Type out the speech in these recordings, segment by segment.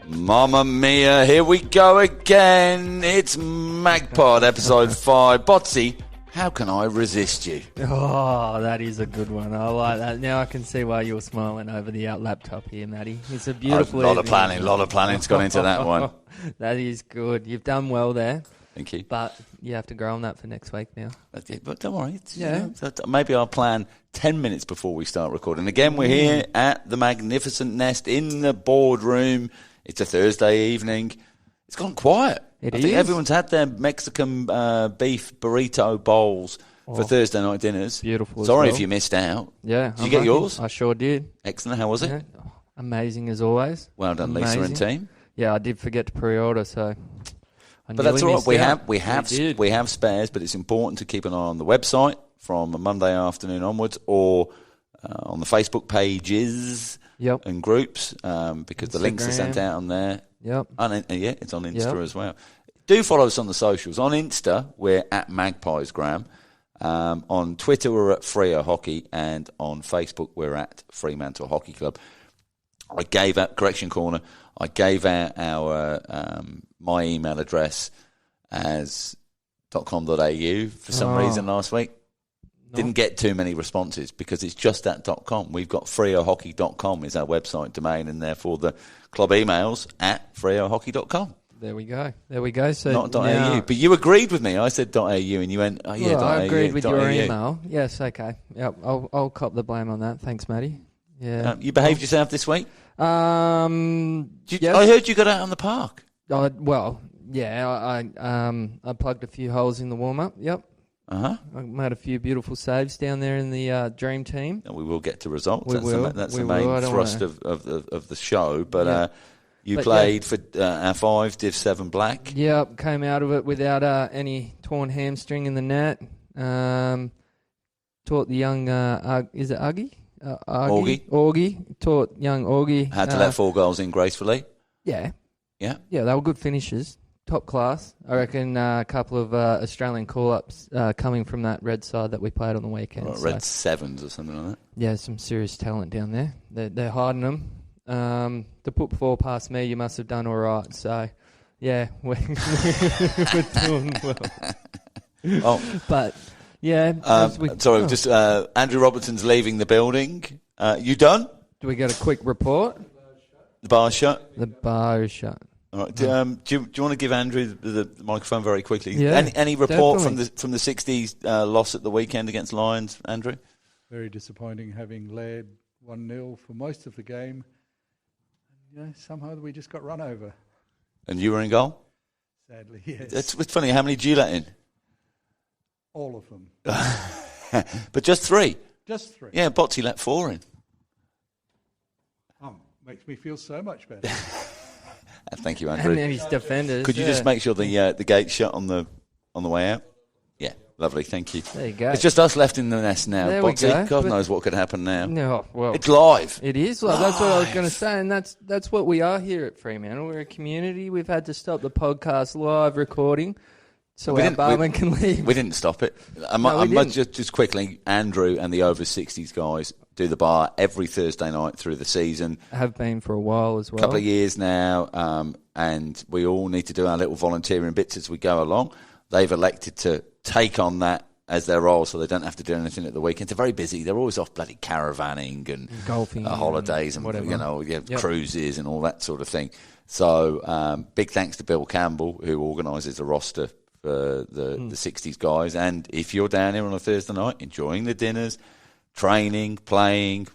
Mamma mia, here we go again. It's MagPod, episode 5. Botsy, how can I resist you? Oh, that is a good one. I like that. Now I can see why you're smiling over the laptop here, Matty. It's a beautiful A lot of planning's gone into that one. That is good. You've done well there. Thank you. But you have to grow on that for next week now. But don't worry. Maybe I'll plan 10 minutes before we start recording. Again, we're here at the Magnificent Nest in the boardroom. It's a Thursday evening. It's gone quiet. I think everyone's had their Mexican beef burrito bowls for Thursday night dinners. Beautiful. Sorry if you missed out. Yeah. Did you get yours? I sure did. Excellent. How was it? Yeah. Amazing as always. Well done, Lisa and team. Yeah, I did forget to pre-order, so. But that's all right. We have spares, but it's important to keep an eye on the website from a Monday afternoon onwards, or on the Facebook pages and groups, because the links are sent out on there. Yep. And it's on Insta as well. Do follow us on the socials. On Insta, we're at Magpiesgram. On Twitter, we're at Freo Hockey, and on Facebook, we're at Fremantle Hockey Club. I gave out Correction Corner. I gave out our my email address as .com.au for some reason last week. Didn't get too many responses because it's just at .com. We've got freohockey.com is our website domain, and therefore the club emails at freohockey.com. There we go. So not .au. But you agreed with me. I said .au, and you went, I agreed with your email. Yes, okay. Yep, I'll cop the blame on that. Thanks, Matty. Yeah. You behaved yourself this week? Yes. I heard you got out on the park. I plugged a few holes in the warm-up. Yep. I made a few beautiful saves down there in the Dream Team. And we will get to results. That's the main thrust of the show. But you played for our 5, Div 7 Black. Yep, came out of it without any torn hamstring in the net. Taught the young, is it Augie? Augie. Taught young Augie. Had to let 4 goals in gracefully. Yeah, they were good finishes. Top class. I reckon a couple of Australian call-ups coming from that red side that we played on the weekend. Red sevens or something like that. Yeah, some serious talent down there. They're hiding them. To put 4 past me, you must have done all right. So, yeah, we're doing well. But, yeah. Andrew Robertson's leaving the building. You done? Do we get a quick report? The bar shut? The bar is shut. All right. Do you want to give Andrew the microphone very quickly? Yeah, any report from the 60s loss at the weekend against Lions, Andrew? Very disappointing, having led 1-0 for most of the game. Somehow we just got run over. And you were in goal? Sadly, yes. It's funny. How many did you let in? All of them. But just 3? Just 3. Yeah, Botsy let 4 in. Makes me feel so much better. Thank you, Andrew. And then his defenders. Could you just make sure the gate's shut on the way out? Yeah, lovely. Thank you. There you go. It's just us left in the nest now. There Botsy, we go. God knows what could happen now. No, well, it's live. It is live. That's what I was going to say, and that's what we are here at Fremantle. We're a community. We've had to stop the podcast live recording so our barman can leave. We didn't stop it. Just quickly, Andrew and the over 60s guys do the bar every Thursday night through the season. Have been for a while as well. A couple of years now, and we all need to do our little volunteering bits as we go along. They've elected to take on that as their role, so they don't have to do anything at the weekend. They're very busy. They're always off bloody caravanning and golfing, holidays, and whatever. Cruises and all that sort of thing. So big thanks to Bill Campbell, who organises the roster for the 60s guys. And if you're down here on a Thursday night enjoying the dinners, training, playing,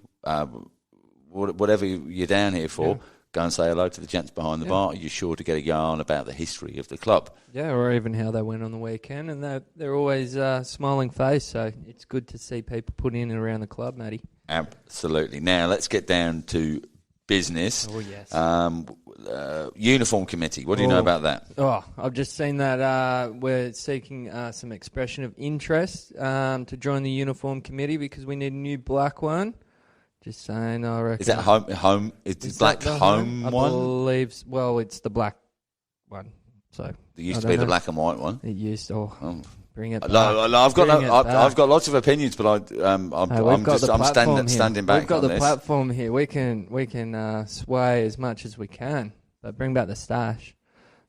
whatever you're down here for, go and say hello to the gents behind the bar. You're sure to get a yarn about the history of the club. Yeah, or even how they went on the weekend. And they're always smiling face, so it's good to see people put in and around the club, Matty. Absolutely. Now, let's get down to business. Oh, yes. Uniform committee. What do you know about that? Oh, I've just seen that we're seeking some expression of interest to join the uniform committee because we need a new black one. Just saying, I reckon. Is that home? Is black the home one? I believe. Well, it's the black one. So there used to be the black and white one. It used to. Bring it back. No, I've got lots of opinions, but I'm standing back. We've got the platform here. We can sway as much as we can. But bring back the stash.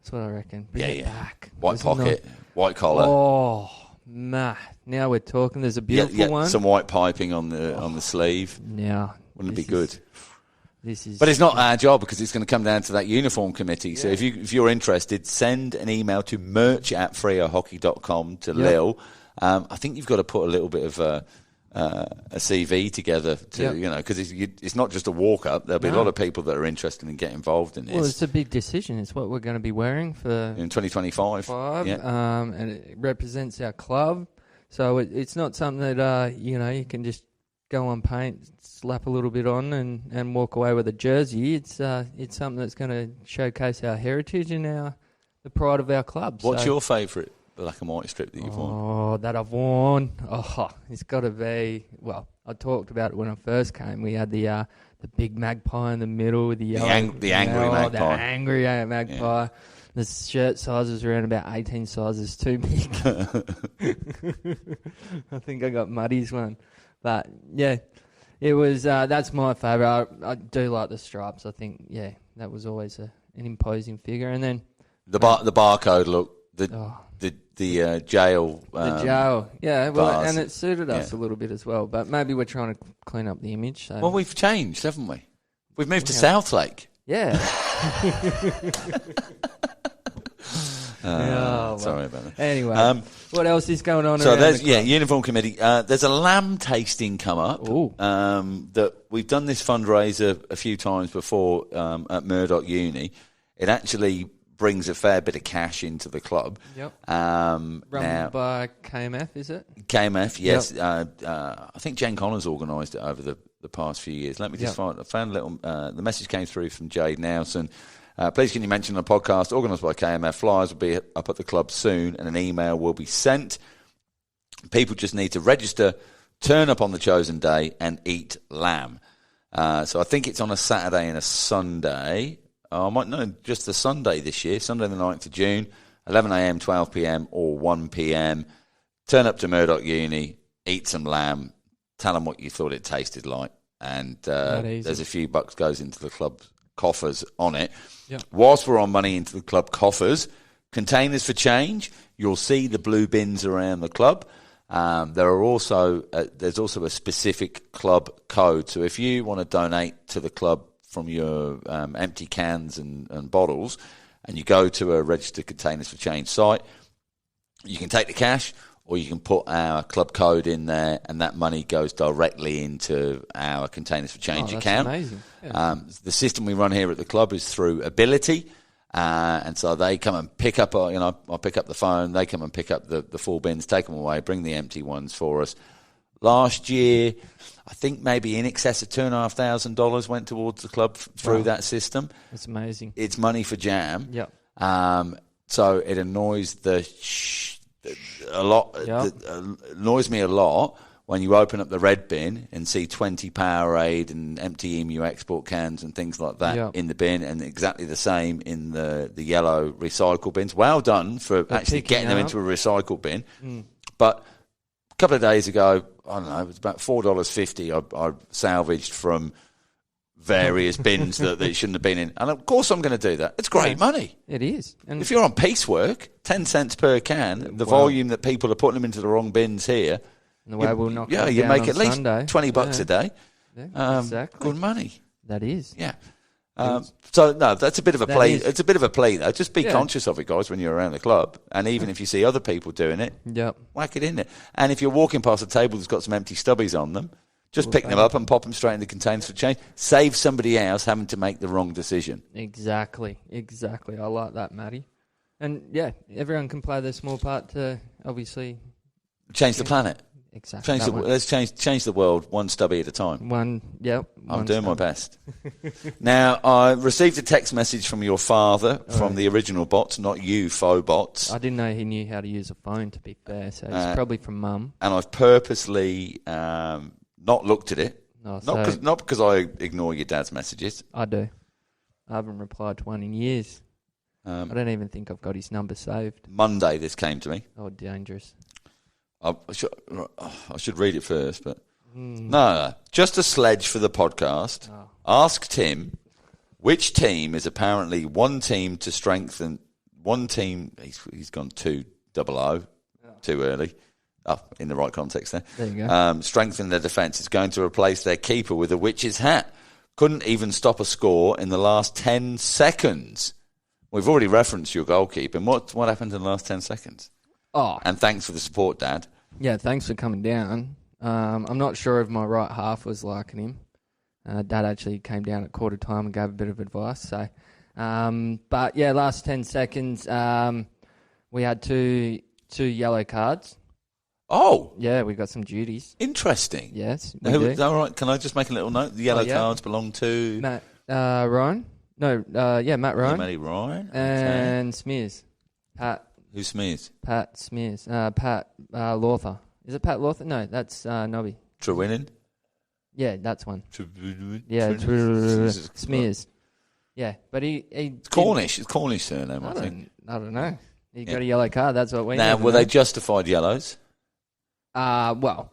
That's what I reckon. Bring it back. White pocket, white collar. Oh, nah. Now we're talking. There's a beautiful one. Some white piping on the sleeve. Now, wouldn't it be good? But it's not our job because it's going to come down to that uniform committee. So if you're interested, send an email to merch@freohockey.com to Lil. I think you've got to put a little bit of a CV together to because it's not just a walk up. There'll be a lot of people that are interested in getting involved in this. Well, it's a big decision. It's what we're going to be wearing for in 2025. And it represents our club. So it's not something that you can just go on paint, slap a little bit on, and walk away with a jersey. It's something that's going to showcase our heritage and the pride of our club. What's your favourite black and white strip that you've worn? Oh, that I've worn. Oh, it's got to be. Well, I talked about it when I first came. We had the big magpie in the middle with the yellow, the angry magpie. The angry magpie. Yeah. The shirt size was around about 18 sizes too big. I think I got Muddy's one. But, yeah, it was. That's my favourite. I do like the stripes. I think, that was always an imposing figure. And then the barcode look, the jail. The jail, well, and it suited us a little bit as well. But maybe we're trying to clean up the image. So. Well, we've changed, haven't we? We've moved to Southlake. Yeah. Sorry about that. Anyway, what else is going on? So there's uniform committee. There's a lamb tasting come up. That we've done this fundraiser a few times before at Murdoch Uni. It actually brings a fair bit of cash into the club. Yep. Run by KMF, is it? KMF, yes. Yep. I think Jen Connors organised it over the past few years. Let me just find. I found a little. The message came through from Jade Nelson. Please can you mention on the podcast, organised by KMF, flyers will be up at the club soon and an email will be sent. People just need to register, turn up on the chosen day and eat lamb. So I think it's on a Saturday and a Sunday. I might know just the Sunday this year, Sunday the 9th of June, 11am, 12pm or 1pm. Turn up to Murdoch Uni, eat some lamb, tell them what you thought it tasted like. And there's a few bucks goes into the club coffers on it. Yep. Whilst we're on money into the club coffers, containers for change, you'll see the blue bins around the club. There's also a specific club code. So if you want to donate to the club from your empty cans and bottles, and you go to a registered Containers for Change site, you can take the cash or you can put our club code in there, and that money goes directly into our Containers for Change account. Amazing. Yeah. The system we run here at the club is through Ability, and so they come and pick up. I pick up the phone. They come and pick up the full bins, take them away, bring the empty ones for us. Last year, I think maybe in excess of $2,500 went towards the club through that system. That's amazing. It's money for jam. Yep. So it annoys annoys me a lot when you open up the red bin and see 20 Powerade and empty Emu export cans and things like that in the bin, and exactly the same in the yellow recycle bins. Well done for actually getting them into a recycle bin. But a couple of days ago, I don't know, it was about $4.50 I salvaged from various bins that it shouldn't have been in. And of course I'm going to do that. It's great money. It is. And if you're on piecework, 10 cents per can, the volume that people are putting them into the wrong bins here, and the way we'll knock you down make on at least Sunday. $20 a day. Yeah, exactly. Good money. That is. Yeah. So no, that's a bit of a plea. It's a bit of a plea, though. Just be conscious of it, guys, when you're around the club. And even if you see other people doing it, whack it in there. And if you're walking past a table that's got some empty stubbies on them, just pick them up and pop them straight in the Containers for Change. Save somebody else having to make the wrong decision. Exactly. I like that, Matty. And everyone can play their small part to obviously change the planet. Exactly. Let's change the world one stubby at a time. I'm doing my best. Now, I received a text message from your father from the original bots, not you, faux bots. I didn't know he knew how to use a phone, to be fair, so it's probably from Mum. And I've purposely not looked at it. Not because I ignore your dad's messages. I do. I haven't replied to one in years. I don't even think I've got his number saved. Monday this came to me. Oh, dangerous. I should read it first, but no. Just a sledge for the podcast. Ask Tim Which team is apparently one team to strengthen? One team, he's gone 2-0, too early. Oh, in the right context there. There you go. Strengthen their defence. Is going to replace their keeper with a witch's hat. Couldn't even stop a score in the last 10 seconds. We've already referenced your goalkeeper. And what happened in the last 10 seconds? Oh. And thanks for the support, Dad. Yeah, thanks for coming down. I'm not sure if my right half was liking him. Dad actually came down at quarter time and gave a bit of advice. So, but yeah, last 10 seconds, we had two yellow cards. Oh. Yeah, we got some duties. Interesting. Yes, we do. All right, can I just make a little note? The yellow cards belong to... Matt Ryan. No, Matt Ryan. Matty Ryan. And Smears. Pat. Who Smears? Pat Smears. Pat Lawther. Is it Pat Lawther? No, that's Nobby. Trewinen? Yeah, that's one. Yeah, Smears. Yeah, but he it's Cornish. It's Cornish surname, I think. I don't know. He got a yellow card. That's what we Now, were they justified yellows? Well,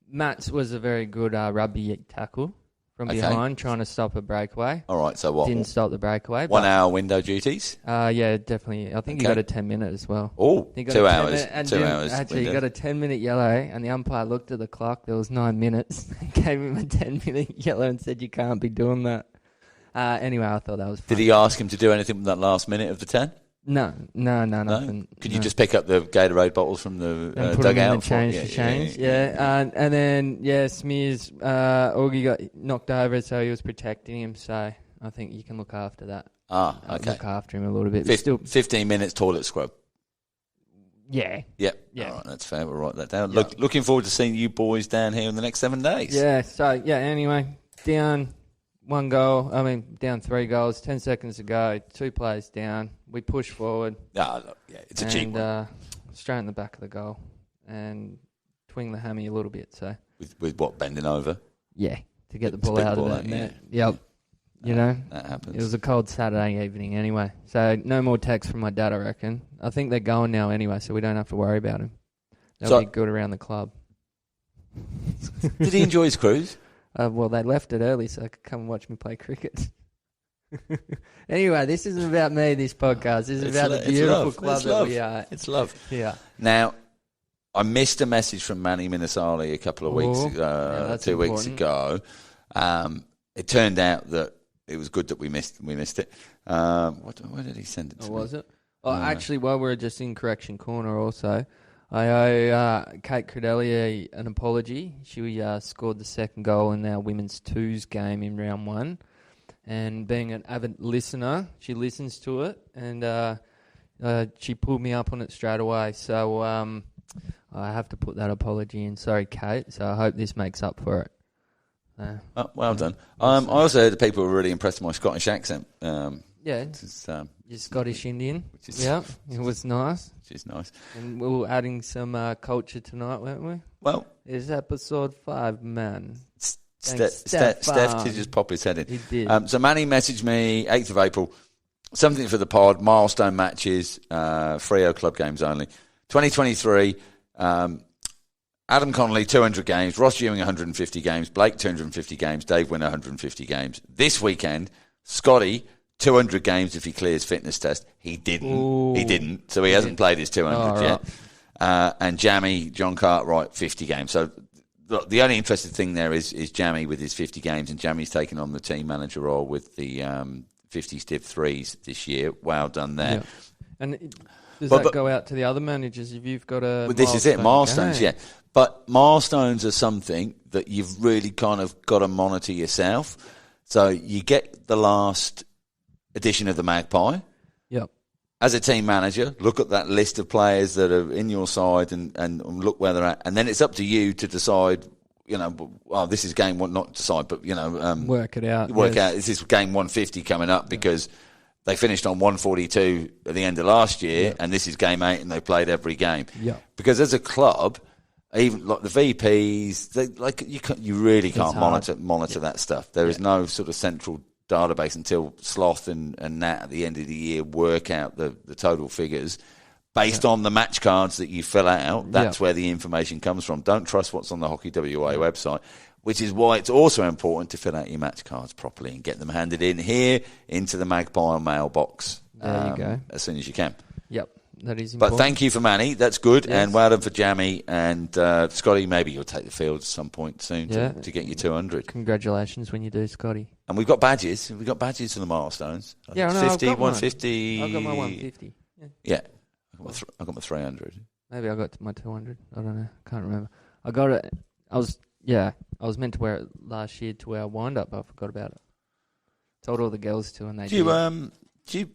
Matt's was a very good rugby tackle from behind, trying to stop a breakaway. All right, so what? Didn't stop the breakaway. 1 hour window duties? Yeah, definitely. I think he got a 10-minute as well. Oh, 2 hours. 2 hours. Actually, he got a 10-minute yellow, and the umpire looked at the clock. There was 9 minutes. Gave him a 10-minute yellow and said, "You can't be doing that." Anyway, I thought that was fun. Did he ask him to do anything with that last minute of the 10? No, nothing. Could you just pick up the Gatorade bottles from the put dugout? Them in the change. And then, Smears, Augie got knocked over, so he was protecting him, so I think you can look after that. Okay. Look after him a little bit. 15 minutes toilet scrub. Yeah. Yep. Yeah. All right, that's fair. We'll write that down. Yep. Looking forward to seeing you boys down here in the next 7 days. Yeah, so, anyway, down 3 goals, 10 seconds to go, 2 players down. We push forward. It's a cheap one. Straight in the back of the goal and twing the hammy a little bit. So with what, bending over? Yeah, to get the ball out of that net. Yep. That happens. It was a cold Saturday evening anyway. So no more texts from my dad, I reckon. I think they're going now anyway, so we don't have to worry about him. They'll be good around the club. Did he enjoy his cruise? Well, they left it early so they could come and watch me play cricket. Anyway, this isn't about me, this podcast. This is about the beautiful club that we are. It's love. Yeah. Now, I missed a message from Manny Minasali a couple of weeks ago, 2 weeks ago. It turned out that it was good that we missed it. Where did he send it to me? Was it? Actually, while we're just in correction corner also, I owe Kate Credelia an apology. She scored the second goal in our women's twos game in round 1. And being an avid listener, she listens to it, and she pulled me up on it straight away. So I have to put that apology in. Sorry, Kate. So I hope this makes up for it. Well done. I also heard that people were really impressed with my Scottish accent. You're Scottish Indian. It was nice. Which is nice. And we were adding some culture tonight, weren't we? Well, it's episode 5, man. Steph did just pop his head in. He did. So Manny messaged me 8th of April, something for the pod, milestone matches, Freo club games only. 2023, Adam Connolly, 200 games, Ross Ewing, 150 games, Blake, 250 games, Dave Winner, 150 games. This weekend, Scotty, 200 games if he clears fitness test. He didn't. Ooh. He didn't, so he hasn't played his 200 yet. Right. And Jammy, John Cartwright, 50 games. So the only interesting thing there is Jammy with his 50 games, and Jammy's taken on the team manager role with the 50 stiff threes this year. Well done there. Yeah. And does that go out to the other managers if you've got a... Well, this is it, milestones, yeah. But milestones are something that you've really kind of got to monitor yourself. So you get the last edition of the Magpie. Yep. As a team manager, look at that list of players that are in your side and look where they're at. And then it's up to you to decide, this is game one, not decide, but, work it out. Out. This is game 150 coming up because they finished on 142 at the end of last year, and this is game 8 and they played every game. Yeah. Because as a club, even like the VPs, you really can't monitor that stuff. There is no sort of central database until Sloth and Nat at the end of the year work out the total figures based on the match cards that you fill out. That's where the information comes from. Don't trust what's on the Hockey WA website. which is why it's also important to fill out your match cards properly and get them handed in here into the MagPod mailbox. There you go. As soon as you can. Yep, that is important. But thank you for Manny. That's good. Yes. And well done for Jammy. And Scotty, maybe you'll take the field at some point soon to get you 200. Congratulations when you do, Scotty. And we've got badges. We've got badges for the milestones. Yeah, I know, 50, I've got 150. I've got my 150. Yeah. I got my 300. Maybe I got my 200. I don't know. Can't remember. I got it. I was meant to wear it last year to our wind-up, but I forgot about it. Told all the girls to, and they did. Do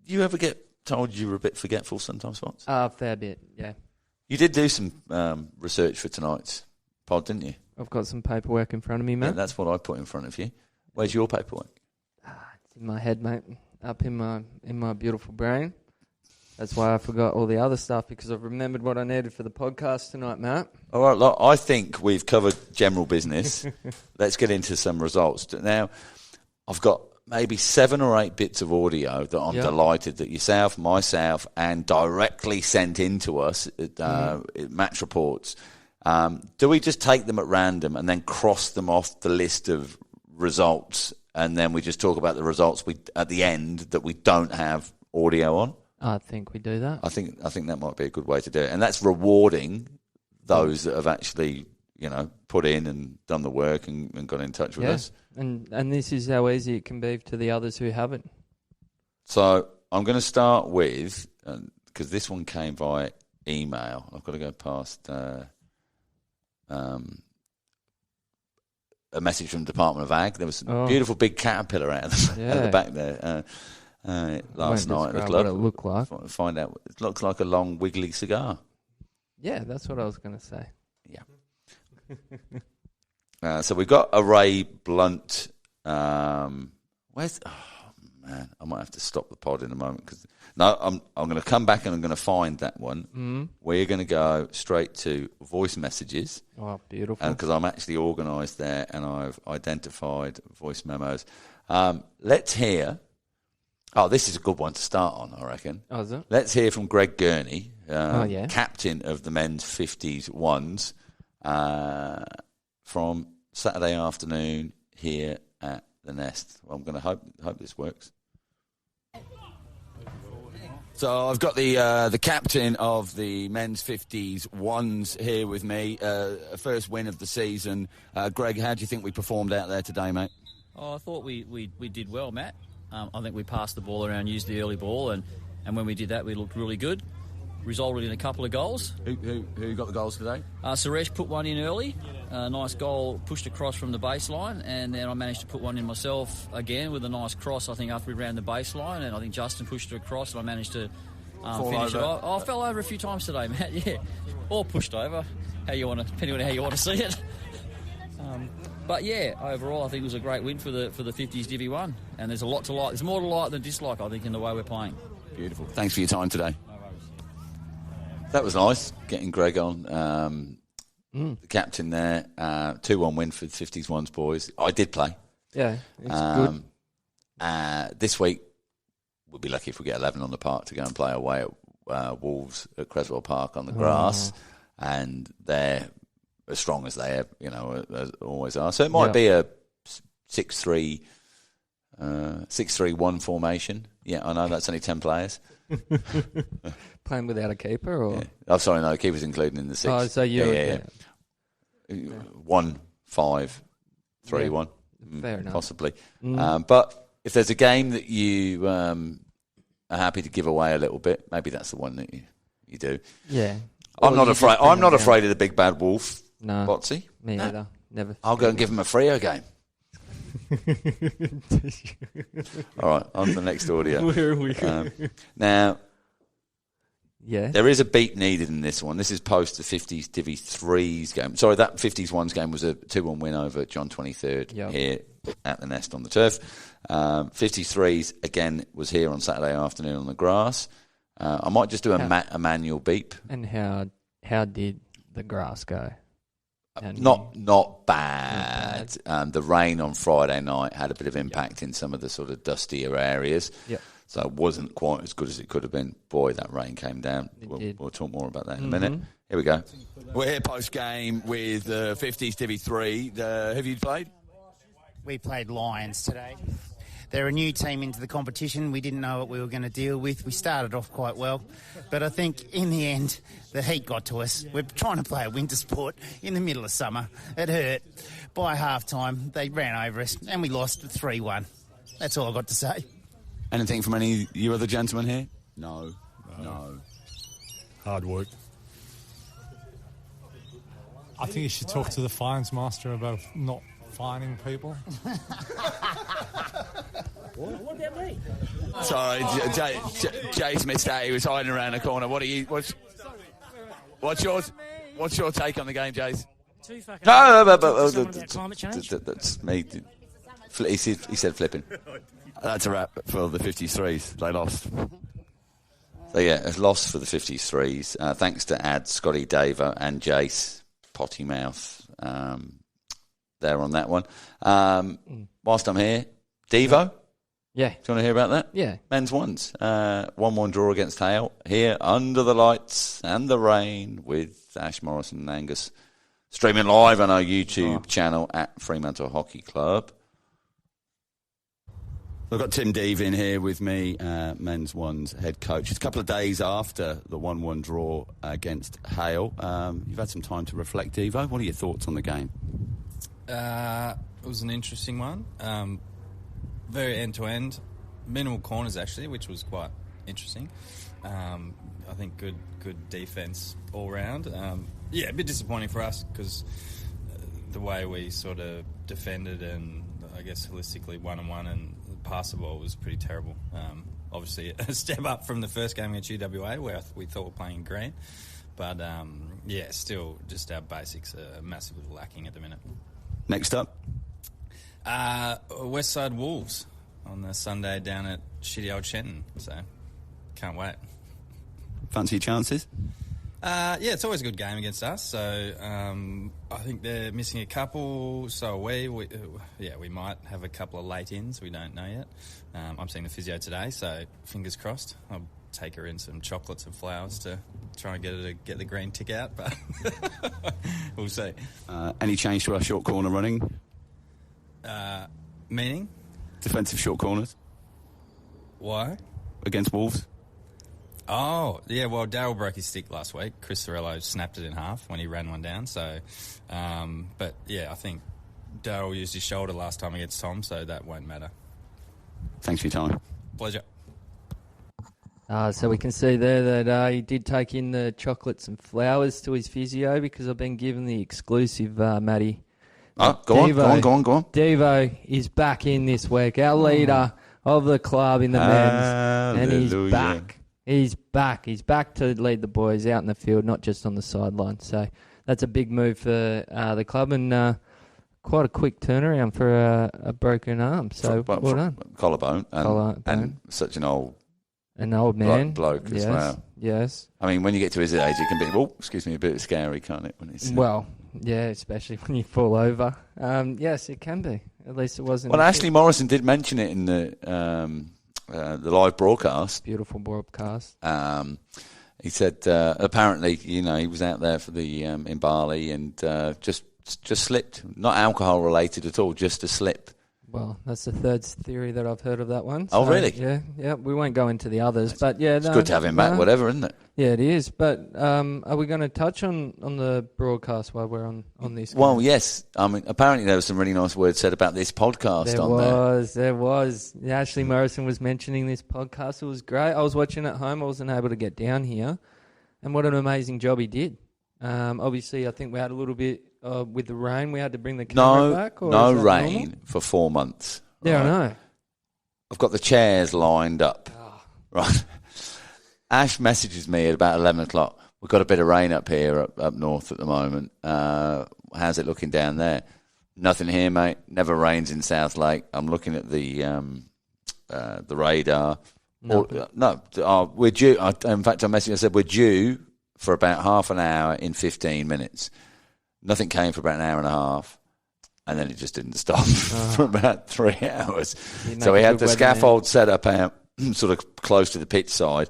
you ever get told you were a bit forgetful sometimes, Spots? A fair bit, yeah. You did do some research for tonight's pod, didn't you? I've got some paperwork in front of me, mate. Yeah, that's what I put in front of you. Where's your paperwork? It's in my head, mate. Up in my beautiful brain. That's why I forgot all the other stuff, because I've remembered what I needed for the podcast tonight, Matt. All right, look, I think we've covered general business. Let's get into some results. Now, I've got maybe 7 or 8 bits of audio that I'm delighted that yourself, myself, and directly sent in to us at Match Reports. Do we just take them at random and then cross them off the list of results, and then we just talk about the results at the end that we don't have audio on? I think we do that. I think that might be a good way to do it, and that's rewarding those that have actually, put in and done the work and got in touch with us. And this is how easy it can be to the others who haven't. So I'm going to start with, because this one came via email. I've got to go past a message from the Department of Ag. There was a beautiful big caterpillar out of the back there. Last night at the club. What it looked like. Find out. It looks like a long wiggly cigar. Yeah, that's what I was going to say. Yeah. So we've got a Ray Blunt. Where's? Oh man, I might have to stop the pod in a moment I'm going to come back and I'm going to find that one. Mm. We're going to go straight to voice messages. Oh, beautiful! Because I'm actually organised there and I've identified voice memos. Let's hear. Oh, this is a good one to start on, I reckon. Oh, is it? Let's hear from Greg Gurney, captain of the men's 50s ones, from Saturday afternoon here at the Nest. Well, I'm going to hope this works. So I've got the captain of the men's 50s ones here with me. First win of the season. Greg, how do you think we performed out there today, mate? Oh, I thought we did well, Matt. I think we passed the ball around, used the early ball, and when we did that, we looked really good. Resulted in a couple of goals. Who got the goals today? Suresh put one in early. Nice goal, pushed across from the baseline, and then I managed to put one in myself again with a nice cross, I think, after we ran the baseline, and I think Justin pushed it across, and I managed to finish it off. I fell over a few times today, Matt, yeah. Or pushed over, depending on how you want to see it. But yeah, overall, I think it was a great win for the 50s Divi 1. And there's a lot to like. There's more to like than dislike, I think, in the way we're playing. Beautiful. Thanks for your time today. No worries. That was nice, getting Greg on. The captain there. 2-1 win for the 50s ones, boys. I did play. Yeah, it's good. This week, we'll be lucky if we get 11 on the park to go and play away at Wolves at Creswell Park on the grass. And they're as strong as they as always are. So it might be a 6-3-1 formation. Yeah, I know that's only 10 players. Playing without a keeper, or? Yeah. Oh, sorry, no, the keeper's included in the 6. Oh, so you 1-5-3-1. Fair enough. Possibly. But if there's a game that you are happy to give away a little bit, maybe that's the one that you do. Yeah. I'm not afraid of the big bad wolf. No, Botsy? Me either. Never. I'll go and give him a Freo game. All right, on to the next audio. Where are we going? Now, there is a beat needed in this one. This is post the 50s Divi 3s game. Sorry, that 50s 1s game was a 2-1 win over John 23rd here at the Nest on the turf. 50s 3s, again, was here on Saturday afternoon on the grass. I might just do a manual beep. And how did the grass go? Not bad. The rain on Friday night had a bit of impact in some of the sort of dustier areas. Yep. So it wasn't quite as good as it could have been. Boy, that rain came down. We'll talk more about that in a minute. Here we go. We're here post-game with 50s Divi 3. Have you played? We played Lions today. They're a new team into the competition. We didn't know what we were going to deal with. We started off quite well, but I think in the end, the heat got to us. We're trying to play a winter sport in the middle of summer. It hurt. By half-time, they ran over us, and we lost 3-1. That's all I've got to say. Anything from any of you other gentlemen here? No. Hard work. I think you should talk to the fines master about not fining people. What about me? Sorry, Jay's missed out. He was hiding around the corner. What's your take on the game, Jace? Climate change? That's me. He said flipping. That's a wrap for the 53s. They lost. So, yeah, a loss for the 53s. Thanks to Ad, Scotty, Davo and Jace. Potty mouth there on that one. Whilst I'm here, Devo? Yeah. Do you want to hear about that? Yeah. Men's ones. 1-1 draw against Hale. Here, under the lights and the rain with Ash Morrison and Angus. Streaming live on our YouTube channel at Fremantle Hockey Club. We've got Tim Deave in here with me, men's ones head coach. It's a couple of days after the 1-1 draw against Hale. You've had some time to reflect, Devo. What are your thoughts on the game? It was an interesting one. Very end-to-end. Minimal corners, actually, which was quite interesting. I think good defence all round. A bit disappointing for us because the way we sort of defended and, I guess, holistically one-on-one and pass the ball was pretty terrible. Obviously, a step up from the first game against UWA where we thought we were playing green. But, still just our basics are massively lacking at the minute. Next up? West Side Wolves on the Sunday down at shitty old Shenton. So, can't wait. Fancy your chances? It's always a good game against us. So I think they're missing a couple. So are we. We might have a couple of late ins. We don't know yet. I'm seeing the physio today, so fingers crossed. I'll take her in some chocolates and flowers to try and get her to get the green tick out, but we'll see. Any change to our short corner running? Meaning? Defensive short corners. Why? Against Wolves. Oh, yeah, well, Darryl broke his stick last week. Chris Sorello snapped it in half when he ran one down. So, I think Darryl used his shoulder last time against Tom, so that won't matter. Thanks for your time. Pleasure. So we can see there that he did take in the chocolates and flowers to his physio because I've been given the exclusive, Matty. Go on. Devo is back in this week, our leader of the club in the men's, and he's back. He's back. He's back to lead the boys out in the field, not just on the sideline. So that's a big move for the club and quite a quick turnaround for a broken arm. So well done. Collarbone. And such an old man. Bloke as well. Yes. I mean, when you get to his age, it can be, a bit scary, can't it? When it's, especially when you fall over. Yes, it can be. At least it wasn't. Well, Ashley Morrison did mention it in the live broadcast. Beautiful broadcast. He said apparently, he was out there for the in Bali and just slipped. Not alcohol related at all, just a slip. Well, that's the third theory that I've heard of that one. So, oh, really? Yeah. We won't go into the others, but yeah, it's good to have him back. Whatever, isn't it? Yeah, it is. But are we going to touch on the broadcast while we're on this? Well, yes. I mean, apparently there was some really nice words said about this podcast. There was. Ashley Morrison was mentioning this podcast. It was great. I was watching at home. I wasn't able to get down here, and what an amazing job he did. Obviously, I think we had a little bit with the rain. We had to bring the camera back. Or no rain for 4 months. Yeah, right? I know. I've got the chairs lined up. Oh. Right. Ash messages me at about 11 o'clock. We've got a bit of rain up here, up north at the moment. How's it looking down there? Nothing here, mate. Never rains in South Lake. I'm looking at the radar. We're due. In fact, I messaged. I said we're due for about half an hour in 15 minutes. Nothing came for about an hour and a half, and then it just didn't stop for about 3 hours. So we had the scaffold set up out sort of close to the pitch side.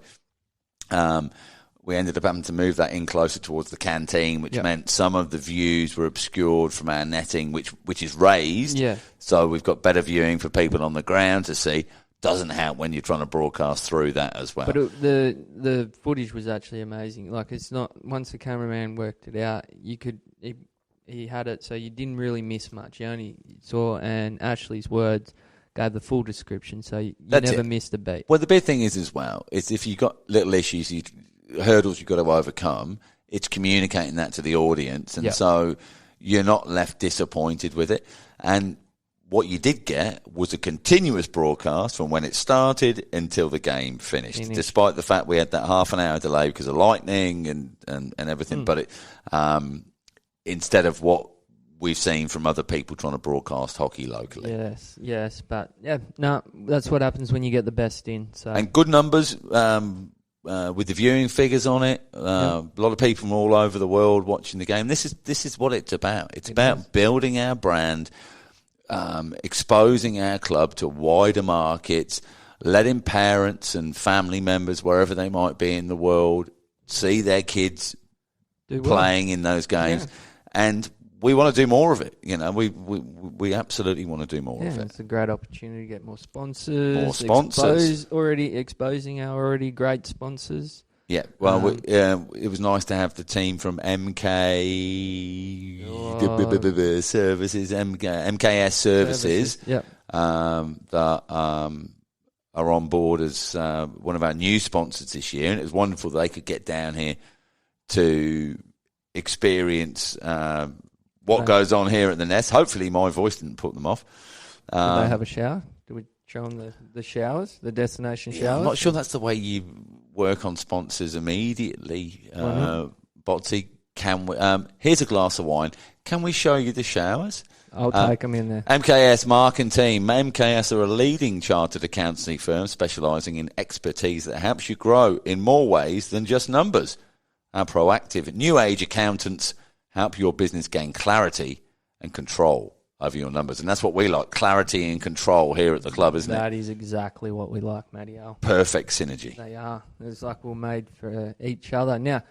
We ended up having to move that in closer towards the canteen, which meant some of the views were obscured from our netting, which is raised. Yeah. So we've got better viewing for people on the ground to see. Doesn't help when you're trying to broadcast through that as well. But the footage was actually amazing. Like, it's not, once the cameraman worked it out, he had it so you didn't really miss much. You only saw, and Ashley's words gave the full description, so you never missed a beat. Well, the big thing is as well, is if you've got little issues, hurdles you've got to overcome, it's communicating that to the audience, and so you're not left disappointed with it. And what you did get was a continuous broadcast from when it started until the game finished. Despite the fact we had that half an hour delay because of lightning and everything. But it, instead of what we've seen from other people trying to broadcast hockey locally. Yes. But, that's what happens when you get the best in. So. And good numbers with the viewing figures on it. A lot of people from all over the world watching the game. This is what it's about. It's about building our brand, exposing our club to wider markets, letting parents and family members, wherever they might be in the world, see their kids playing in those games. And we want to do more of it. You know, we absolutely want to do more of it. It's a great opportunity to get more sponsors. Already exposing our already great sponsors. Yeah, well, it was nice to have the team from MKS Services. Yep. That are on board as one of our new sponsors this year, and it was wonderful that they could get down here to experience what goes on here at the Nest. Hopefully my voice didn't put them off. Did they have a shower? Did we show them the showers, the destination showers? I'm not sure that's the way you work on sponsors immediately. Botsy, can we, here's a glass of wine. Can we show you the showers? I'll take them in there. MKS Marketing Team. MKS are a leading chartered accountancy firm specialising in expertise that helps you grow in more ways than just numbers. Our proactive new age accountants help your business gain clarity and control over your numbers. And that's what we like, clarity and control here at the club, isn't it? That is exactly what we like, Matty Al. Perfect synergy. They are. It's like we're made for each other. Now,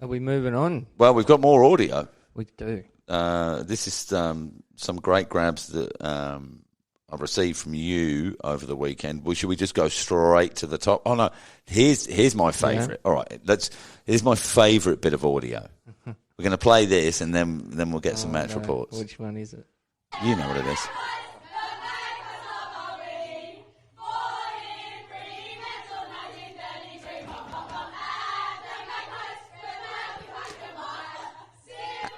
are we moving on? Well, we've got more audio. We do. This is some great grabs that I've received from you over the weekend. Well, should we just go straight to the top? Oh, no. Here's my favourite. Yeah. All right. Here's my favourite bit of audio. We're going to play this, and then we'll get some match reports. Which one is it? You know what it is.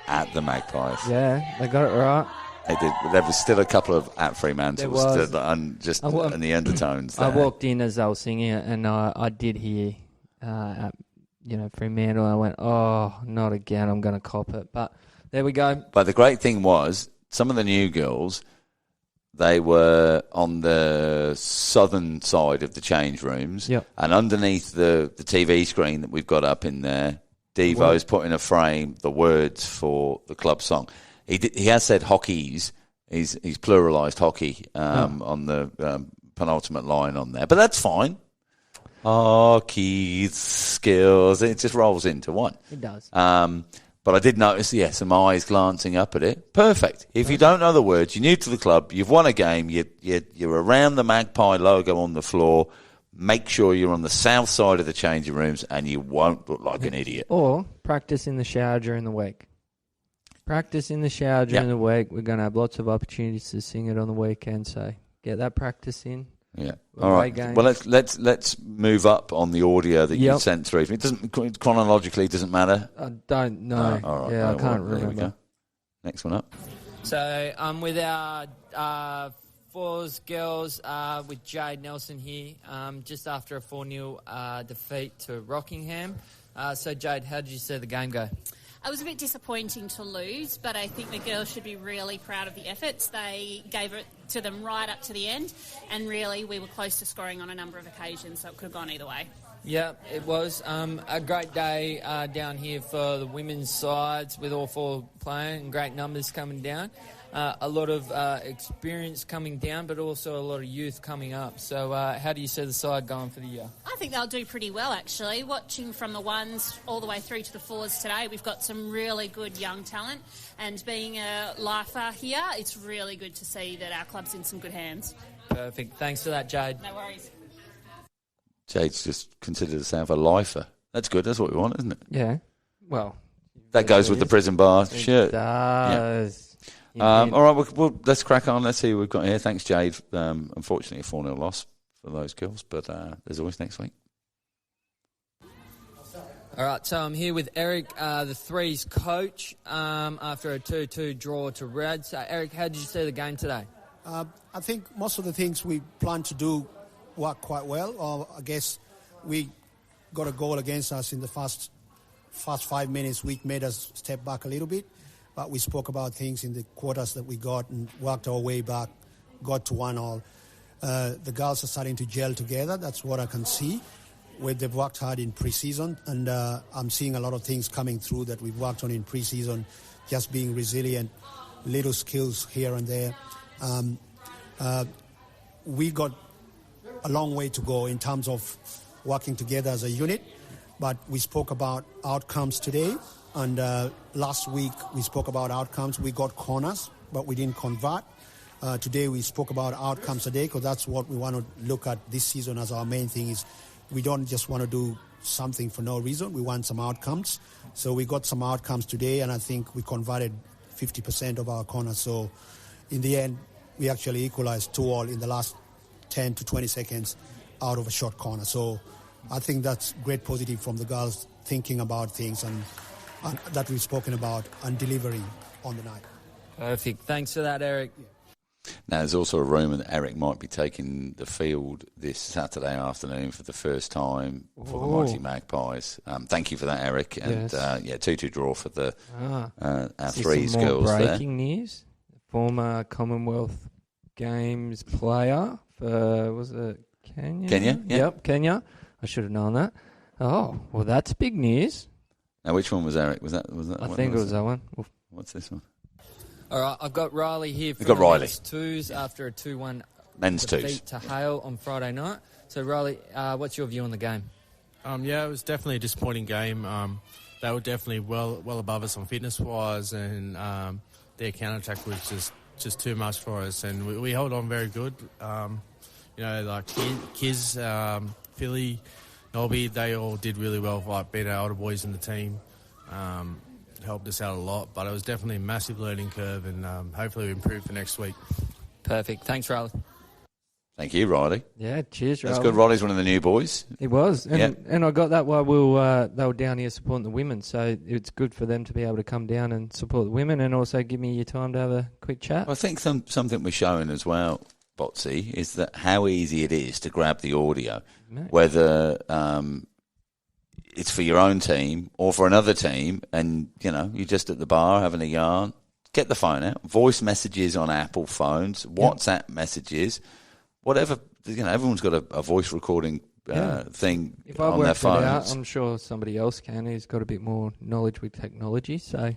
At the Magpies. Yeah, they got it right. They did. There was still a couple of at Fremantle, just in the undertones there. I walked in as they were singing it, and I did hear Fremantle. I went, oh, not again, I'm going to cop it. But there we go. But the great thing was, some of the new girls, they were on the southern side of the change rooms. Yep. And underneath the TV screen that we've got up in there, Devo's put in a frame the words for the club song. He has said hockeys. He's pluralised hockey on the penultimate line on there. But that's fine. Hockey skills. It just rolls into one. It does. But I did notice, some eyes glancing up at it. Perfect. If you don't know the words, you're new to the club, you've won a game, you're around the Magpie logo on the floor, make sure you're on the south side of the changing rooms and you won't look like an idiot. Or practice in the shower during the week. Practice in the shower during the week. We're going to have lots of opportunities to sing it on the weekend, so get that practice in. Yeah. All right. Games. Well, let's move up on the audio that you sent through. It doesn't chronologically doesn't matter. I don't know. All right. Yeah, I can't remember. Next one up. So with our fours girls with Jade Nelson here, just after a 4-0 defeat to Rockingham. So Jade, how did you see the game go? It was a bit disappointing to lose, but I think the girls should be really proud of the efforts. They gave it to them right up to the end, and really we were close to scoring on a number of occasions, so it could have gone either way. Yeah, it was a great day down here for the women's sides with all 4 playing and great numbers coming down. A lot of experience coming down, but also a lot of youth coming up. So how do you see the side going for the year? I think they'll do pretty well, actually. Watching from the ones all the way through to the 4s today, we've got some really good young talent. And being a lifer here, it's really good to see that our club's in some good hands. Perfect. Thanks for that, Jade. No worries. Jade's just considered herself a lifer. That's good. That's what we want, isn't it? Yeah. Well, that goes with the prison bar shirt. It does. Yeah. All right, well, let's crack on. Let's see who we've got here. Thanks, Jade. Unfortunately, a 4-0 loss for those girls, but there's always next week. All right, so I'm here with Eric, the Threes coach, after a 2-2 draw to Reds. Eric, how did you see the game today? I think most of the things we planned to do worked quite well. I guess we got a goal against us in the first 5 minutes, which made us step back a little bit. But we spoke about things in the quarters that we got and worked our way back, got to 1-1. The girls are starting to gel together. That's what I can see. Where they've worked hard in pre-season, and I'm seeing a lot of things coming through that we've worked on in pre-season, just being resilient, little skills here and there. We got a long way to go in terms of working together as a unit, but we spoke about outcomes today, and last week we spoke about outcomes. We got corners, but we didn't convert. Today we spoke about outcomes today, because that's what we want to look at this season as our main thing. Is we don't just want to do something for no reason. We want some outcomes. So we got some outcomes today, and I think we converted 50% of our corners. So in the end, we actually equalized 2-2 in the last 10 to 20 seconds out of a short corner. So I think that's great positive from the girls, thinking about things and that we've spoken about and delivering on the night. Perfect. Thanks for that, Eric. Yeah. Now, there's also a rumour that Eric might be taking the field this Saturday afternoon for the first time for the mighty Magpies. Thank you for that, Eric. And, yes. 2-2 draw for the our Threes girls there. Breaking news. Former Commonwealth Games player for, was it Kenya? Kenya, yeah. Yep, Kenya. I should have known that. Oh, well, that's big news. Now, which one was Eric? Was that? I think it was that one. What's this one? All right, I've got Riley here for the men's twos after a 2-1 men's defeat to Hale on Friday night. So, Riley, what's your view on the game? Yeah, it was definitely a disappointing game. They were definitely well above us on fitness-wise, and their counter-attack was just too much for us. And we held on very good. Like Kiz, Philly, Nobby, they all did really well, like being our older boys in the team. Helped us out a lot, but it was definitely a massive learning curve, and hopefully we improve for next week. Perfect. Thanks, Riley. Thank you, Riley. Yeah, cheers, Riley. That's good. Riley's one of the new boys. He was. And I got that while they were down here supporting the women, so it's good for them to be able to come down and support the women and also give me your time to have a quick chat. I think something we're showing as well, Botsy, is that how easy it is to grab the audio, whether it's for your own team or for another team, and you're just at the bar having a yarn. Get the phone out, voice messages on Apple phones, WhatsApp messages, whatever. Everyone's got a voice recording thing if I on their phones. Out, I'm sure somebody else can who's got a bit more knowledge with technology. So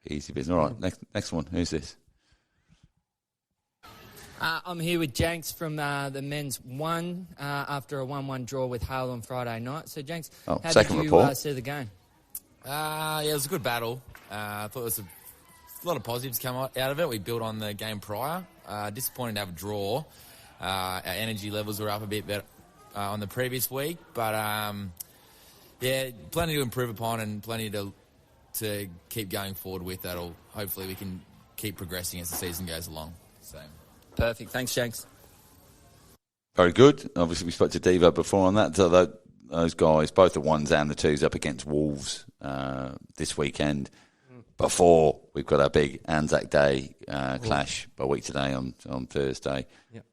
easy business. All right, next one. Who's this? I'm here with Jenks from the men's one after a 1-1 draw with Hale on Friday night. So, Jenks, how did you see the game? It was a good battle. I thought there was a lot of positives come out of it. We built on the game prior. Disappointed to have a draw. Our energy levels were up a bit better on the previous week. But, plenty to improve upon and plenty to keep going forward with. That'll hopefully we can keep progressing as the season goes along. So. Perfect. Thanks, Jenks. Very good. Obviously, we spoke to Devo before on that. So those guys, both the ones and the twos, up against Wolves this weekend. Before we've got our big Anzac Day clash a week today on Thursday. Yep.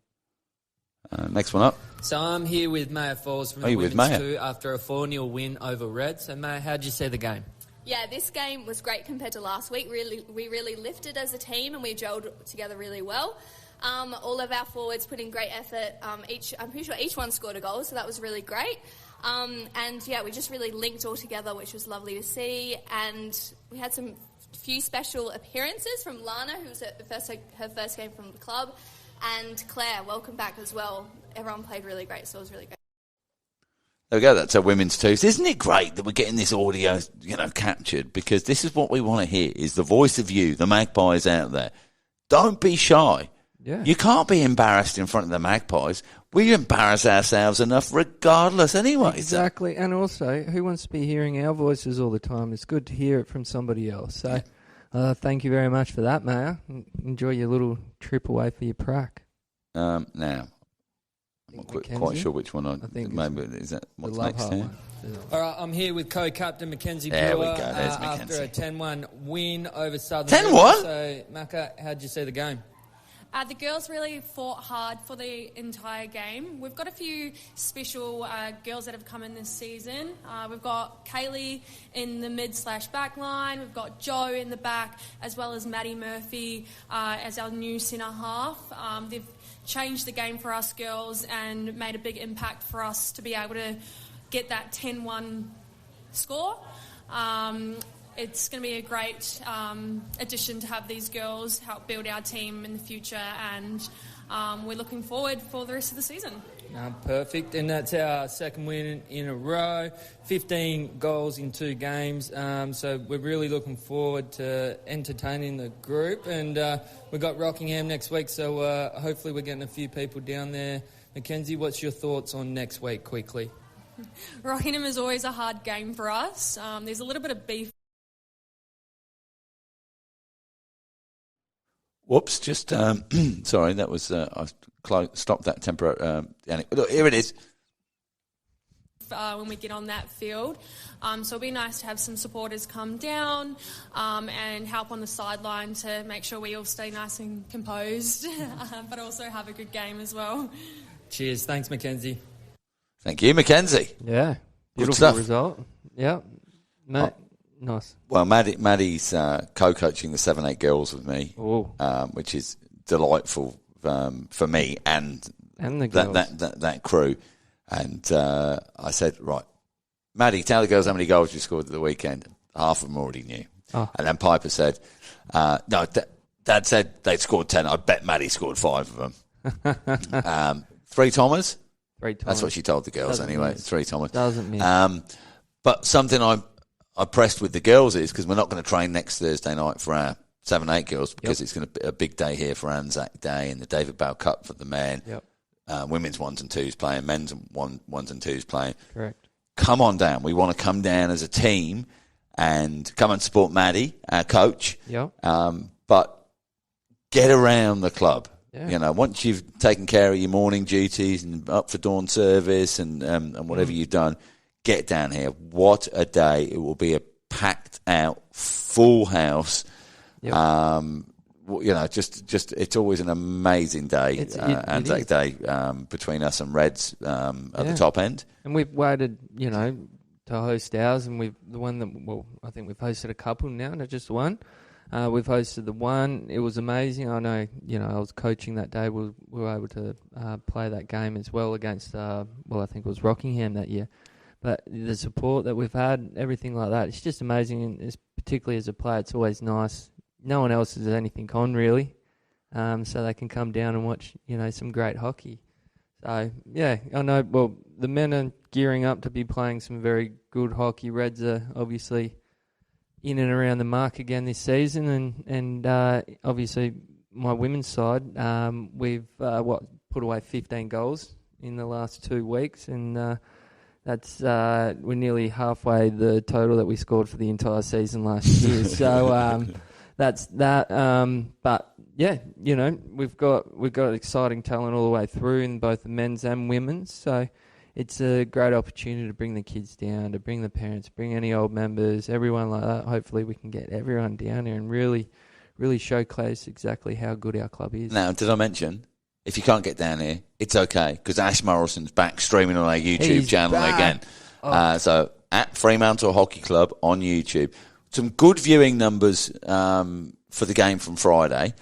Next one up. So I'm here with Maya Falls from the women's two after a 4-0 win over Reds. So, Maya, how did you see the game? Yeah, this game was great compared to last week. We really lifted as a team and we gelled together really well. All of our forwards put in great effort. I'm pretty sure each one scored a goal, so that was really great. And yeah, we just really linked all together, which was lovely to see. And we had some few special appearances from Lana, who was her first game from the club, and Claire, welcome back as well. Everyone played really great, so it was really great. There we go, that's our women's twos. Isn't it great that we're getting this audio, captured? Because this is what we want to hear, is the voice of you, the Magpies out there. Don't be shy. Yeah. You can't be embarrassed in front of the Magpies. We embarrass ourselves enough regardless anyway. Exactly. And also, who wants to be hearing our voices all the time? It's good to hear it from somebody else. So thank you very much for that, Maya. Enjoy your little trip away for your prac. Now, I'm not quite sure which one I think. Maybe is that what's next here? All right, I'm here with co-captain Mackenzie Brewer. There we go. There's Mackenzie. After a 10-1 win over Southern. 10-1. So, Macca, how'd you see the game? The girls really fought hard for the entire game. We've got a few special girls that have come in this season. We've got Kaylee in the mid/back line. We've got Jo in the back, as well as Maddie Murphy as our new centre half. They've changed the game for us girls and made a big impact for us to be able to get that 10-1 score. It's going to be a great addition to have these girls help build our team in the future, and we're looking forward for the rest of the season. Perfect, and that's our second win in a row, 15 goals in 2 games, so we're really looking forward to entertaining the group, and we've got Rockingham next week, so hopefully we're getting a few people down there. Mackenzie, what's your thoughts on next week quickly? Rockingham is always a hard game for us. There's a little bit of beef. Whoops, just, sorry, that was, I stopped that temporary, here it is. When we get on that field. So it'll be nice to have some supporters come down and help on the sideline to make sure we all stay nice and composed, but also have a good game as well. Cheers. Thanks, Mackenzie. Thank you, Mackenzie. Yeah. Good stuff. Result. Yeah. Mate. Nice. Well, Maddie's co-coaching the 7-8 girls with me, which is delightful for me and the girls. that crew. And I said, right, Maddie, tell the girls how many goals you scored at the weekend. Half of them already knew. Oh. And then Piper said, no, Dad said they'd scored 10. I bet Maddie scored 5 of them. 3 Thomas. 3 Thomas. That's what she told the girls anyway. Miss. 3 Thomas. Doesn't miss. But something I pressed with the girls is, because we're not going to train next Thursday night for our 7-8 girls, because it's going to be a big day here for Anzac Day and the David Bell Cup for the men. Women's 1s and 2s playing, men's 1s and 2s playing. Correct. Come on down. We want to come down as a team and come and support Maddie, our coach. But get around the club. Yeah. Once you've taken care of your morning duties and up for dawn service and whatever you've done, get down here. What a day. It will be a packed out, full house. Just it's always an amazing day, Anzac Day, between us and Reds at the top end. And we've waited, to host ours, and I think we've hosted a couple now, not just one. We've hosted the one. It was amazing. I know, I was coaching that day. We were able to play that game as well against, I think it was Rockingham that year. But the support that we've had, everything like that, it's just amazing. And it's, particularly as a player, it's always nice. No one else has anything on, really. So they can come down and watch, some great hockey. So, yeah, I know, the men are gearing up to be playing some very good hockey. Reds are obviously in and around the mark again this season. And obviously, my women's side, we've, put away 15 goals in the last 2 weeks. And that's we're nearly halfway the total that we scored for the entire season last year. So that's that. But yeah, we've got exciting talent all the way through in both the men's and women's. So it's a great opportunity to bring the kids down, to bring the parents, bring any old members, everyone like that. Hopefully we can get everyone down here and really showcase exactly how good our club is. Now, did I mention, if you can't get down here, it's okay, because Ash Morrison's back streaming on our YouTube channel again. So at Fremantle Hockey Club on YouTube. Some good viewing numbers for the game from Friday.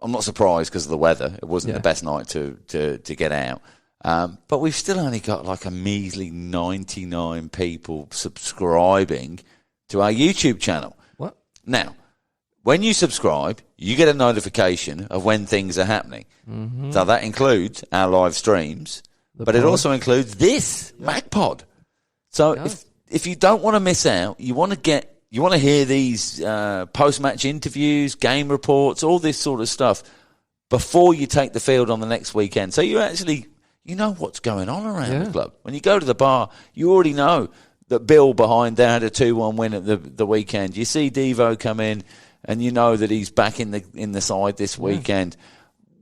I'm not surprised because of the weather. It wasn't the best night to get out. But we've still only got like a measly 99 people subscribing to our YouTube channel. What? Now, when you subscribe, you get a notification of when things are happening. Mm-hmm. So that includes our live streams, but it also includes this MagPod. So if you don't want to miss out, you want to hear these post-match interviews, game reports, all this sort of stuff before you take the field on the next weekend. So you know what's going on around the club. When you go to the bar, you already know that Bill behind there had a 2-1 win at the weekend. You see Devo come in, and you know that he's back in the side this weekend.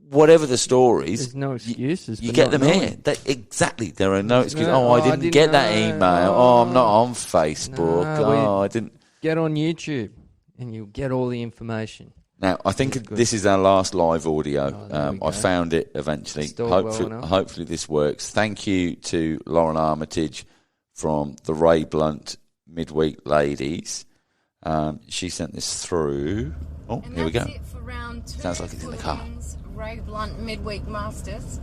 Whatever the stories, there's no excuses. You get them here. Exactly, there are no excuses. I didn't get that email. I'm not on Facebook. I didn't. Get on YouTube, and you'll get all the information. Now, I think this is our last live audio. I found it eventually. Hopefully this works. Thank you to Lauren Armitage from the Ray Blunt Midweek Ladies. She sent this through. Oh, and here we go. It for round 2. Sounds like it's in the car. Ray Blunt Midweek Masters.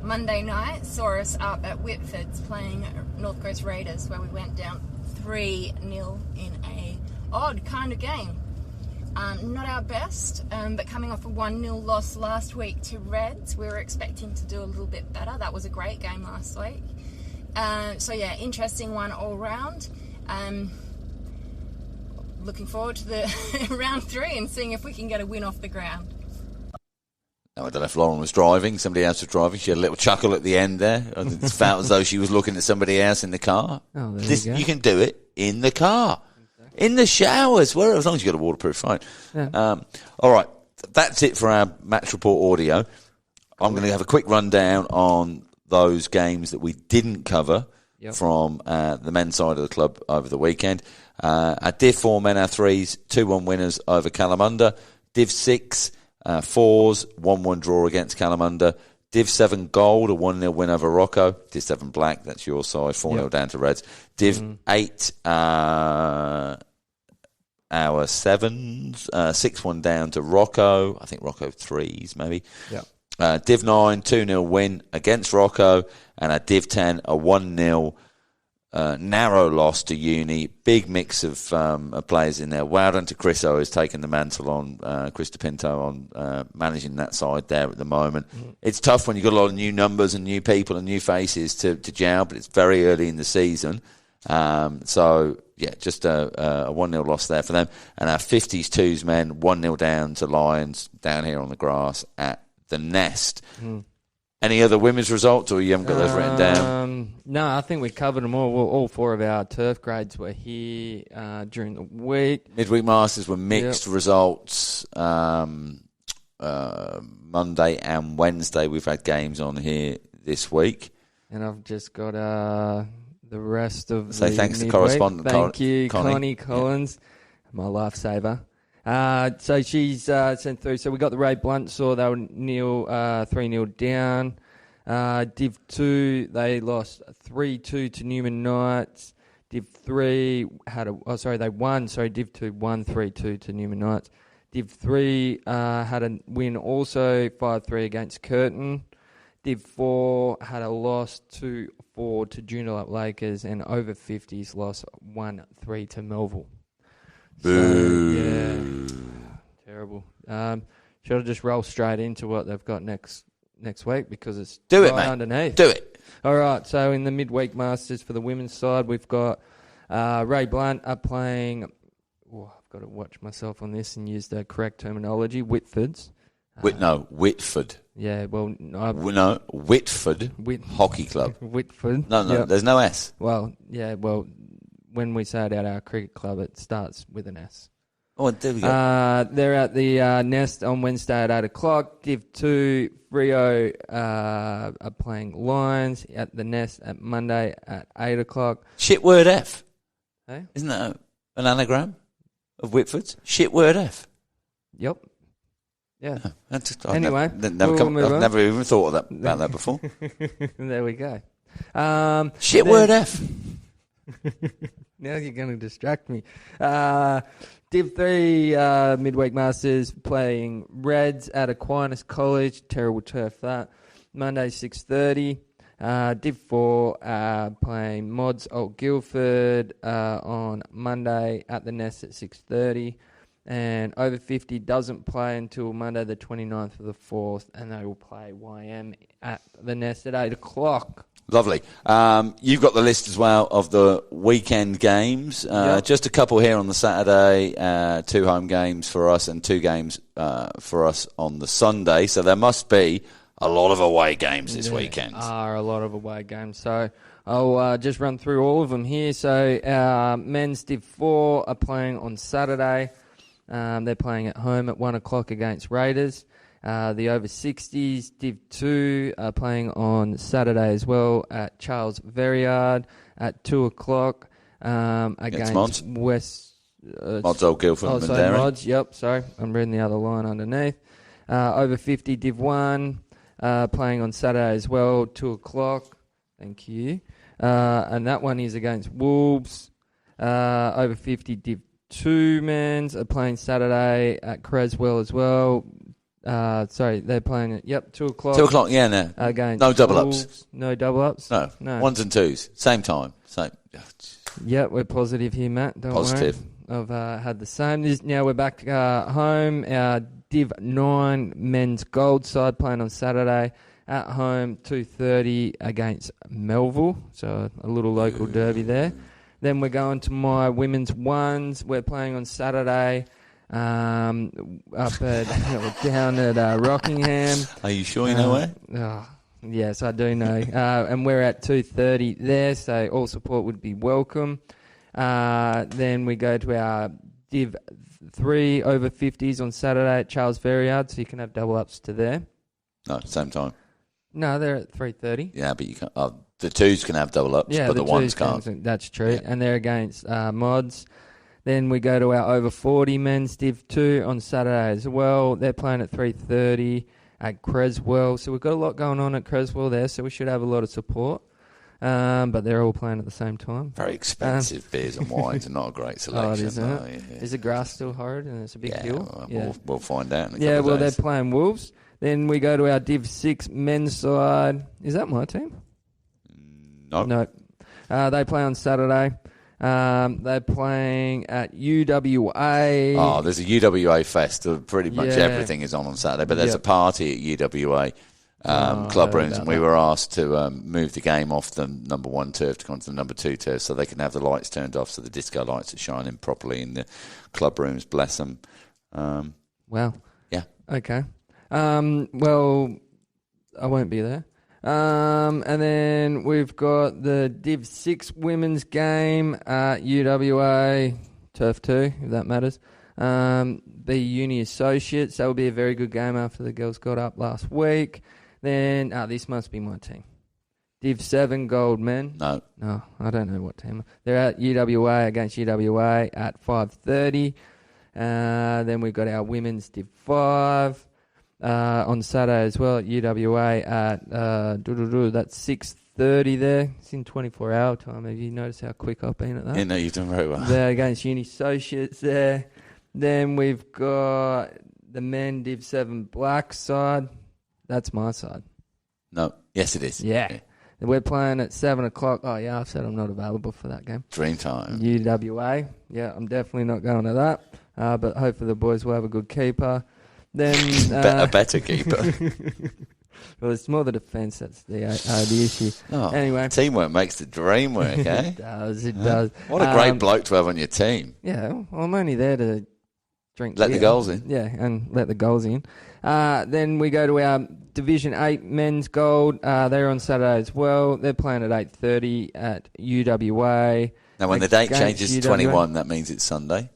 Monday night saw us up at Whitford's playing North Coast Raiders, where we went down 3-0 in a odd kind of game. Not our best, but coming off a 1-0 loss last week to Reds, we were expecting to do a little bit better. That was a great game last week. Interesting one all round. Looking forward to the round 3 and seeing if we can get a win off the ground. Now, I don't know if Lauren was driving, somebody else was driving. She had a little chuckle at the end there. It felt as though she was looking at somebody else in the car. Oh, there you go. You can do it in the car, in the showers, wherever, as long as you've got a waterproof phone. Yeah. All right, that's it for our match report audio. I'm going to have a quick rundown on those games that we didn't cover from the men's side of the club over the weekend. Our Div 4 men, our threes, 2-1 winners over Kalamunda. Div 6, 4s, 1-1 draw against Kalamunda. Div 7 gold, a 1-0 win over Rocco. Div 7 black, that's your side, 4-0 down to Reds. Div 8, our 7s, 6-1 down to Rocco. I think Rocco 3s maybe. Div 9, 2-0 win against Rocco. And our Div 10, a 1-0 narrow loss to Uni. Big mix of players in there. Well done to Chris O, who's taken the mantle on, Chris DePinto on managing that side there at the moment. It's tough when you've got a lot of new numbers and new people and new faces to gel, but it's very early in the season. Just a 1-0 loss there for them. And our 50s 2s men, 1-0 down to Lions down here on the grass at the Nest. Any other women's results, or you haven't got those written down? No, I think we covered them all. All 4 of our turf grades were here during the week. Midweek Masters were mixed results. Monday and Wednesday we've had games on here this week. And I've just got the rest of the thanks to correspondent. Thank you, Connie Collins, my lifesaver. So she's sent through. So we got the Ray Blunt saw they were 3-0 down. Div 2 they lost 3-2 to Newman Knights. Div 3 they won. Div 2 won 3-2 to Newman Knights. Div 3 had a win also 5-3 against Curtin. Div 4 had a loss 2-4 to Joondalup Lakers, and over 50s lost 1-3 to Melville. Boo. Terrible. Should I just roll straight into what they've got next week, because it's underneath. Do it. All right. So in the midweek Masters for the women's side, we've got Ray Blunt are playing. I've got to watch myself on this and use the correct terminology. Whitfords. Whitford. Yeah. Well, Whitford Hockey Club. Whitford. No, there's no S. Well, yeah. Well, when we say it at our cricket club, it starts with an S. Oh, there we go. They're at the Nest on Wednesday at 8 o'clock. Div 2, Rio are playing Lions at the Nest at Monday at 8 o'clock. Shitword F. Hey? Isn't that an anagram of Whitford's? Shitword F. Yep. Yeah. I've never even thought about that before. There we go. Shitword F. Now you're going to distract me. Div 3 midweek Masters playing Reds at Aquinas College. Terrible turf that. Monday 6:30. Div 4 playing Mods Old Guildford on Monday at the Nest at 6:30. And over 50 doesn't play until Monday the 29th of the 4th, and they will play YM at the Nest at 8 o'clock. Lovely. You've got the list as well of the weekend games. Yep. Just a couple here on the Saturday, 2 home games for us and 2 games for us on the Sunday. So there must be a lot of away games this weekend. There are a lot of away games. So I'll just run through all of them here. So our men's Div 4 are playing on Saturday. They're playing at home at 1 o'clock against Raiders. The over 60s Div 2 are playing on Saturday as well at Charles Verriard at 2 o'clock against Mods. West. Mods Old Guildford. Sorry, Mods. Yep, sorry. I'm reading the other line underneath. Over 50 Div 1 playing on Saturday as well, 2 o'clock. Thank you. And that one is against Wolves. Over 50 Div 2 men's are playing Saturday at Creswell as well. They're playing at 2 o'clock. 2 o'clock, yeah, no. Against no double Wolves. ups. No double ups? No. No. 1s and 2s. Same time. Same. Yep, we're positive here, Matt. Don't Positive. worry. I've had the same. Now we're back home. Our Div 9 men's gold side playing on Saturday at home, 2:30 against Melville. So a little local derby there. Then we're going to my women's ones. We're playing on Saturday up at down at Rockingham. Are you sure you know where? Yes, I do know. And we're at 2:30 there, so all support would be welcome. Then we go to our Div 3 over 50s on Saturday at Charles Verriard, so you can have double ups to there. No, same time. No, they're at 3:30. Yeah, but you can't. The 2s can have double ups, but the 1s can't. That's true. Yeah. And they're against Mods. Then we go to our over 40 men's Div 2 on Saturday as well. They're playing at 3:30 at Creswell. So we've got a lot going on at Creswell there, so we should have a lot of support. But they're all playing at the same time. Very expensive beers and wines and not a great selection. Isn't it? Yeah. Is the grass still horrid and it's a big deal? We'll find out in a couple of days. They're playing Wolves. Then we go to our Div 6 men's side. Is that my team? No. They play on Saturday. They're playing at UWA. Oh, there's a UWA fest. Pretty much everything is on Saturday, but there's a party at UWA club rooms, and we were asked to move the game off the number 1 turf to go onto the number 2 turf so they can have the lights turned off so the disco lights are shining properly in the club rooms. Bless them. Wow. Yeah. Okay. Well, I won't be there. And then we've got the Div 6 women's game at UWA, Turf 2, if that matters. The Uni Associates, that will be a very good game after the girls got up last week. Then, this must be my team. Div 7 gold men. No, I don't know what team. They're at UWA against UWA at 5:30. Then we've got our women's Div 5. On Saturday as well at UWA at that's 6:30 there. It's in 24-hour time. Have you noticed how quick I've been at that? Yeah, no, you've done very well. They're against Uni Associates there. Then we've got the men Div 7 black side. That's my side. No. Yes, it is. Yeah. We're playing at 7 o'clock. Oh, yeah, I've said I'm not available for that game. Dream time. UWA. Yeah, I'm definitely not going to that. But hopefully the boys will have a good keeper. Then a better keeper. Well, it's more the defence that's the issue. Anyway, teamwork makes the dream work, eh? It does. What a great bloke to have on your team. Yeah, well, I'm only there to drink Let beer. the goals in. Yeah, and let the goals in. Then we go to our Division 8 men's gold. They're on Saturday as well. They're playing at 8:30 at UWA. Now, when the date changes to 21, that means it's Sunday.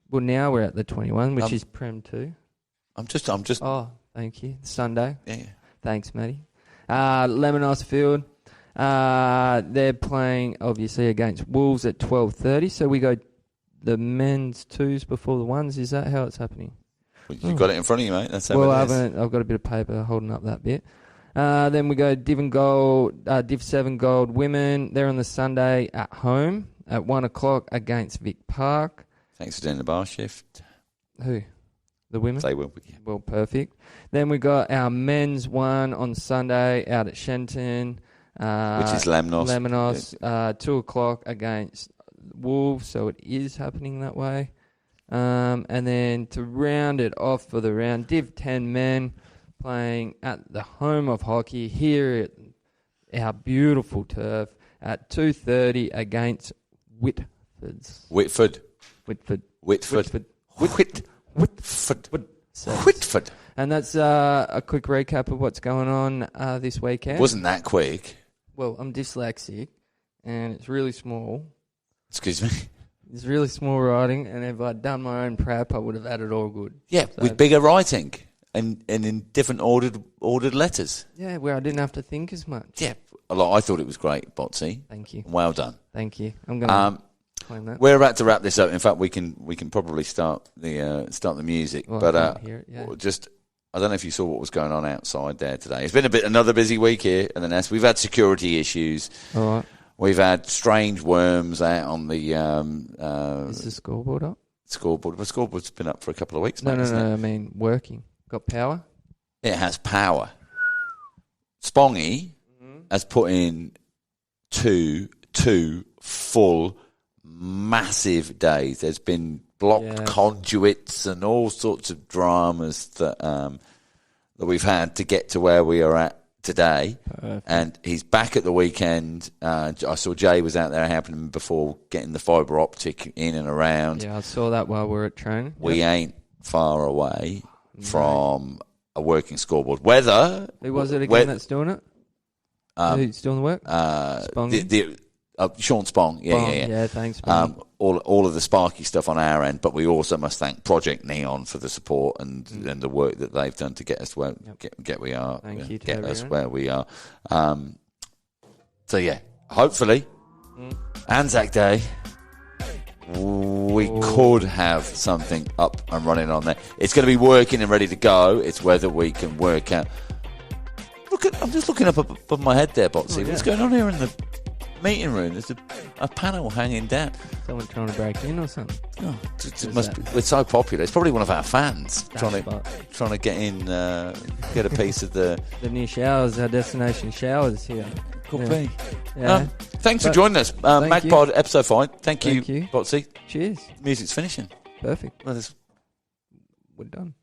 Well, now we're at the 21, which is Prem 2. I'm just. Oh, thank you. Sunday. Yeah. Thanks, Matty. Lemonos Field. They're playing obviously against Wolves at 12:30. So we go the men's 2s before the 1s. Is that how it's happening? Well, you've got it in front of you, mate. That's how well, it is. I've got a bit of paper holding up that bit. Then we go Div 7 Gold women. They're on the Sunday at home at 1 o'clock against Vic Park. Thanks for doing the bar shift. Who? The women? They will. Yeah. Well, perfect. Then we got our men's one on Sunday out at Shenton. which is Lemnos. Lemnos, 2 o'clock against Wolves, so it is happening that way. And then to round it off for the round, Div 10 men playing at the home of hockey here at our beautiful turf at 2:30 against Whitford. And that's a quick recap of what's going on this weekend. Wasn't that quick? Well, I'm dyslexic, and it's really small. Excuse me? It's really small writing, and if I'd done my own prep, I would have had it all good. Yeah, so, with bigger writing and in different ordered letters. Yeah, where I didn't have to think as much. Yeah, I thought it was great, Botsy. Thank you. Well done. Thank you. I'm going to claim that. We're about to wrap this up. In fact, we can probably start the music, well, but I can't hear it, yeah. I don't know if you saw what was going on outside there today. It's been another busy week here in the Nest. We've had security issues. All right. We've had strange worms out on the... is the scoreboard up? Scoreboard. The scoreboard's been up for a couple of weeks, No, mate, I mean working. Got power? It has power. Spongy has put in two full, massive days. There's been blocked conduits and all sorts of dramas that we've had to get to where we are at today. Perfect. And he's back at the weekend. I saw Jay was out there helping him before getting the fibre optic in and around. Yeah, I saw that while we were at training. We ain't far away from a working scoreboard. Whether... Who was it again that's doing it? Who's doing the work? Sean Spong. Yeah, thanks, Spong. All of the Sparky stuff on our end, but we also must thank Project Neon for the support and the work that they've done to get us where we are. Thank you to get everyone. us where we are. So yeah, hopefully Anzac Day we could have something up and running on there. It's going to be working and ready to go. It's whether we can work out. I'm just looking up above my head there, Botsy. What's going on here in the meeting room? There's a panel hanging down. Someone trying to break in or something? Oh, we're so popular. It's probably one of our fans trying to get in, get a piece of the new showers. Our destination showers here. Could be. Yeah. Thanks for joining us, MagPod episode 5. Thank you, Botsy. Cheers. Music's finishing. Perfect. Well, we're done.